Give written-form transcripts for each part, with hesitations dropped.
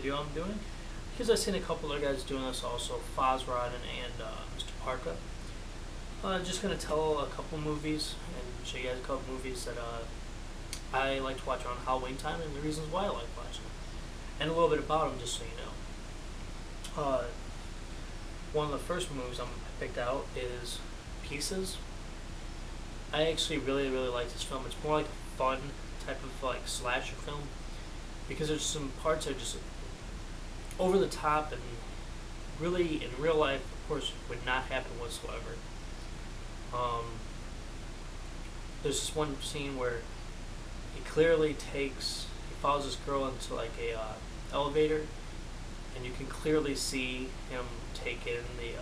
video I'm doing, because I've seen a couple other guys doing this also, Fozrod and Mr. Parka. Just going to tell a couple movies and show you guys a couple movies that I like to watch around Halloween time and the reasons why I like watching them. And a little bit about them, just so you know. One of the first movies I picked out is Pieces. I actually really like this film. It's more like a fun type of like slasher film, because there's some parts that are just over the top and really in real life, of course, would not happen whatsoever. There's this one scene where he follows this girl into like a elevator, and you can clearly see him take in the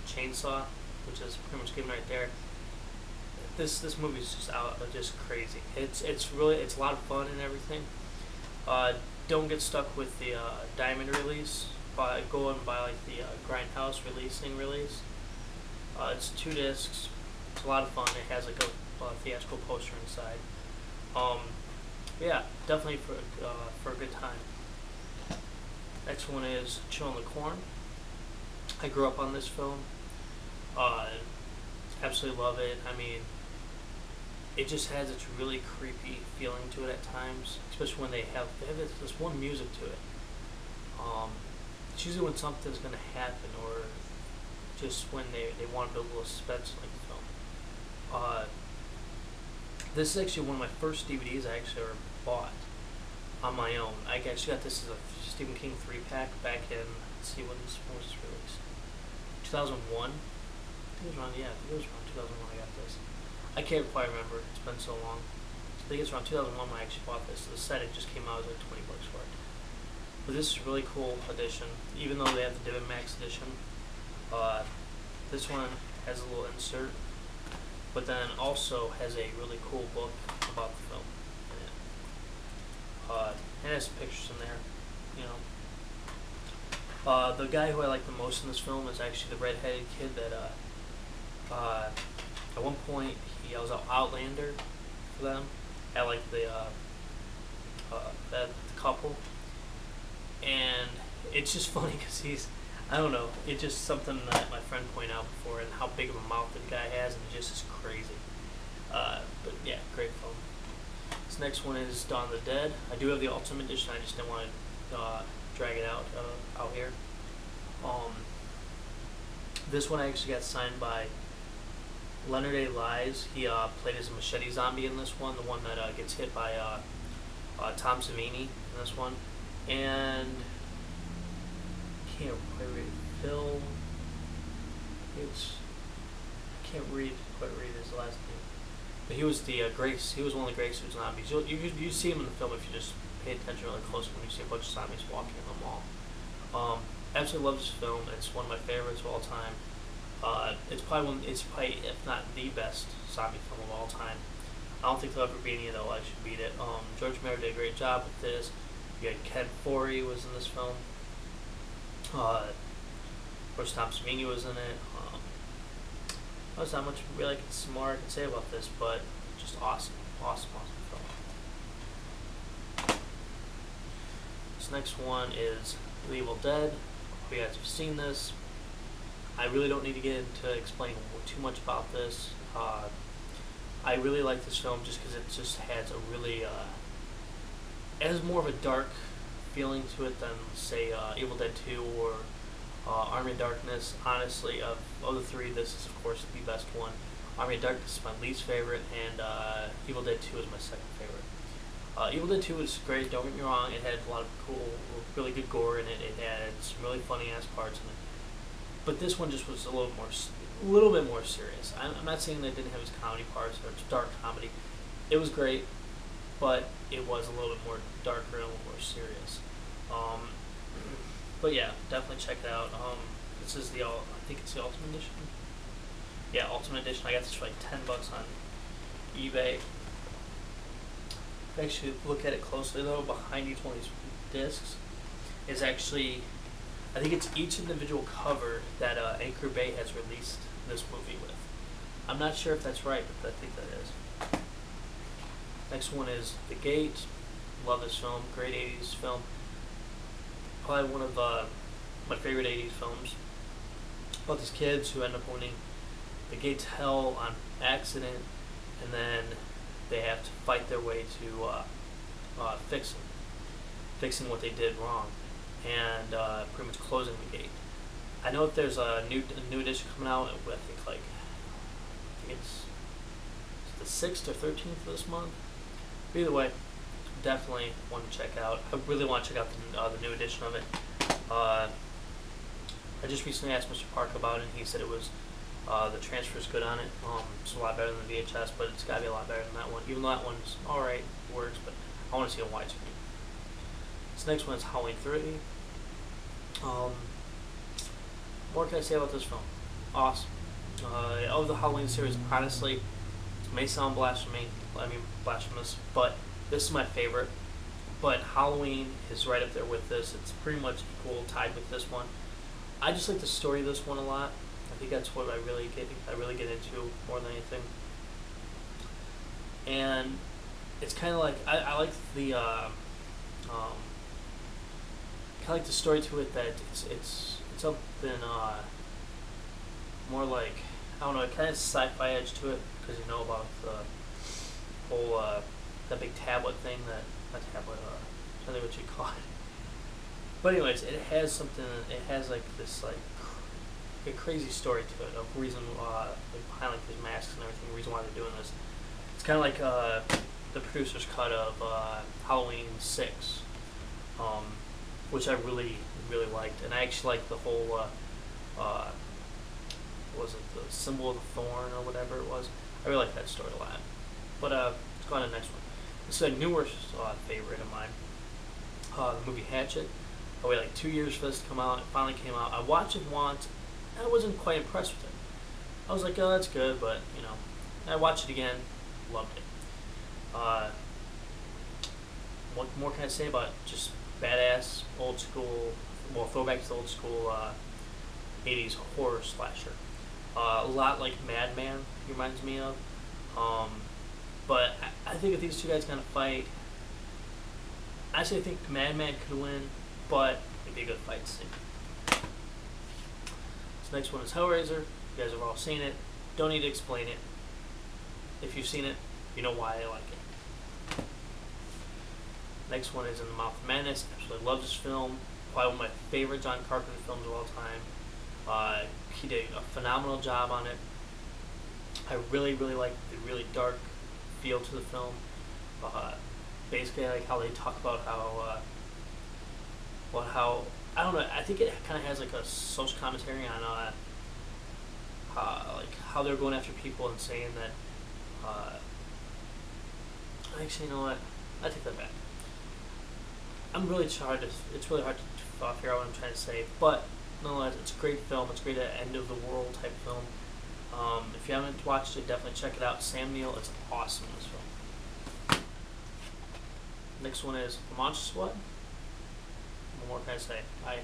chainsaw, which is pretty much given right there. This movie is just crazy. It's a lot of fun and everything. Don't get stuck with the diamond release. Go and buy like the Grindhouse release. It's 2 discs. It's a lot of fun. It has like a theatrical poster inside. Yeah, definitely for a good time. Next one is Chillin' the Corn. I grew up on this film. Absolutely love it. I mean, it just has its really creepy feeling to it at times, especially when they have this one music to it. It's usually when something's going to happen, or just when they want to build a little suspense like the film. This is actually one of my first DVDs I actually ever bought on my own. I actually got this as a Stephen King 3-pack back in, let's see, when was this released? 2001? I think it was around 2001 I got this. I can't quite remember, it's been so long. I think it's around 2001 when I actually bought this. The set, it just came out, it was like $20 for it. But this is a really cool edition, even though they have the Divid Max edition. This one has a little insert, but then also has a really cool book about the film in it. And it has some pictures in there, you know. The guy who I like the most in this film is actually the red-headed kid that, at one point, he yells out Outlander for them, at like that couple. And it's just funny because I don't know, it's just something that my friend pointed out before, and how big of a mouth the guy has, and it just is crazy. But yeah, great film. This next one is Dawn of the Dead. I do have the Ultimate Edition, I just didn't want to drag it out here. This one I actually got signed by Leonard A. Lies. He played as a machete zombie in this one, the one that gets hit by Tom Savini in this one. And I can't quite read Phil. I can't quite read his last name. But he was the Grace. He was one of the Grey Suit zombies. You see him in the film if you just pay attention really close when you see a bunch of zombies walking in the mall. Absolutely love this film. It's one of my favorites of all time. It's probably if not the best zombie film of all time. I don't think there'll ever be any that should beat it. George Romero did a great job with this. You had Ken Foree was in this film. Of course, Tom Savini was in it. There's not much really more I can say about this, but just awesome film. This next one is The Evil Dead. Hope you guys have seen this. I really don't need to get into explaining too much about this. I really like this film just because it just has a really, it has more of a dark feeling to it than, say, Evil Dead 2 or Army of Darkness. Honestly, of the 3, this is, of course, the best one. Army of Darkness is my least favorite, and Evil Dead 2 is my second favorite. Evil Dead 2 was great, don't get me wrong. It had a lot of cool, really good gore in it. It had some really funny-ass parts in it. But this one just was a little bit more serious. I'm not saying that it didn't have its comedy parts or its dark comedy. It was great, but it was a little bit more darker and a little more serious. But yeah, definitely check it out. This is I think it's the Ultimate Edition. Yeah, Ultimate Edition. I got this for like $10 on eBay. If you actually look at it closely though, behind each one of these discs is actually, I think it's each individual cover that Anchor Bay has released this movie with. I'm not sure if that's right, but I think that is. Next one is The Gate. Love this film. Great 80s film. probably one of my favorite 80s films about these kids who end up winning the gates of hell on accident, and then they have to fight their way to fixing what they did wrong, and pretty much closing the gate. I know that there's a new edition coming out. I think it's the 6th or 13th of this month. But either way, definitely one to check out. I really want to check out the new edition of it. I just recently asked Mr. Park about it, and he said it was the transfer's good on it. It's a lot better than the VHS, but it's got to be a lot better than that one. Even though that one's alright, works, but I want to see a widescreen. This next one is Halloween 3. What can I say about this film? Awesome. Of the Halloween series, honestly, it may sound blasphemous, but this is my favorite. But Halloween is right up there with this. It's pretty much equal, tied with this one. I just like the story of this one a lot. I think that's what I really get into more than anything. And it's kind of like I like the kind of like the story to it, that it's something more like, I don't know, it kind of sci-fi edge to it, because you know about the whole that big tablet thing, that not tablet, I don't know what you call it. But anyways, it has something. It has like this like a crazy story to it, of reason behind like these masks and everything, the reason why they're doing this. It's kind of like the producer's cut of Halloween 6, which I really liked, and I actually liked the whole was it the symbol of the thorn or whatever it was. I really liked that story a lot. But let's go on to the next one. This is a newer favorite of mine. The movie Hatchet. I waited like 2 years for this to come out. It finally came out. I watched it once, and I wasn't quite impressed with it. I was like, oh, that's good, but, you know. I watched it again, loved it. What more can I say about it? Just badass, old school, well, throwback to the old school 80s horror slasher. A lot like Madman, he reminds me of. But I think if these two guys gonna fight, actually I think Madman could win, but it'd be a good fight to see. This next one is Hellraiser. You guys have all seen it. Don't need to explain it. If you've seen it, you know why I like it. Next one is In the Mouth of Madness. Absolutely love this film. Probably one of my favorite John Carpenter films of all time. He did a phenomenal job on it. I really like the really dark feel to the film. Basically, I like how they talk about how I don't know. I think it kind of has like a social commentary on like how they're going after people and saying that. Actually, you know what? I take that back. It's really hard to figure out what I'm trying to say, but nonetheless, it's a great film. It's a great end of the world type film. If you haven't watched it, definitely check it out. Sam Neill is awesome in this film. Next one is The Monster Squad. What more can I say? I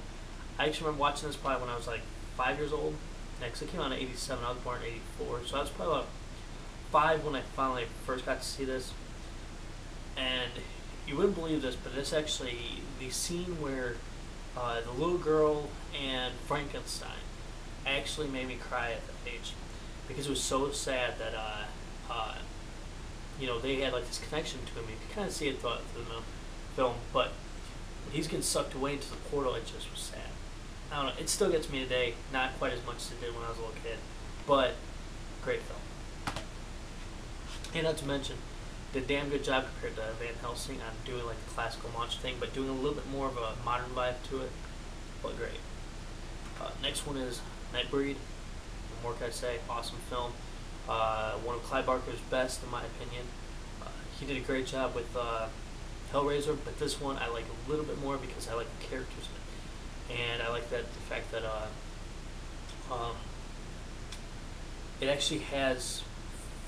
actually remember watching this probably when I was like 5 years old. Next, it came out in '87. I was born in '84, so I was probably about 5 when I finally first got to see this. And you wouldn't believe this, but it's actually the scene where the little girl and Frankenstein actually made me cry at that age, because it was so sad that you know, they had like this connection to him. You could kind of see it throughout the film, but when he's getting sucked away into the portal, it just was sad. I don't know. It still gets me today, not quite as much as it did when I was a little kid, but great film. And not to mention, did a damn good job compared to Van Helsing on doing like the classical monster thing, but doing a little bit more of a modern vibe to it. But great. Next one is Nightbreed. What more can I say? Awesome film. One of Clive Barker's best, in my opinion. He did a great job with Hellraiser, but this one I like a little bit more because I like the characters in it, and I like the fact that it actually has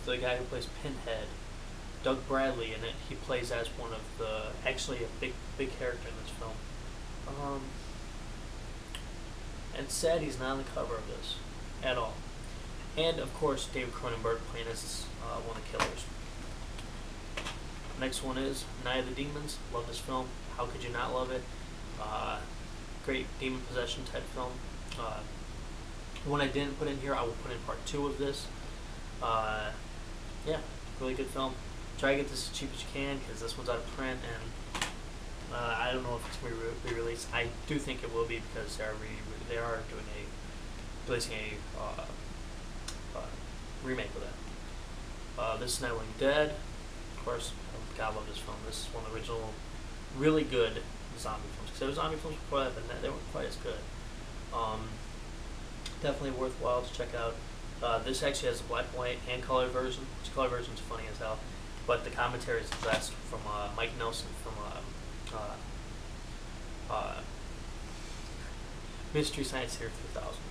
the guy who plays Pinhead, Doug Bradley, in it. He plays as one of actually a big character in this film. And it's sad he's not on the cover of this at all. And of course, David Cronenberg playing as one of the killers. Next one is Night of the Demons. Love this film. How could you not love it? great demon possession type film. One I didn't put in here, I will put in part 2 of this. Yeah, really good film. Try to get this as cheap as you can because this one's out of print, and I don't know if it's going to be re-released. I do think it will be because they are doing releasing a remake of it. This is Night of the Living Dead. Of course, God, I love this film. This is one of the original, really good zombie films. Because there were zombie films before that, but they weren't quite as good. Definitely worthwhile to check out. This actually has a black and white and color version. The color version is funny as hell, but the commentary is the best from Mike Nelson from Mystery Science Theater 3000.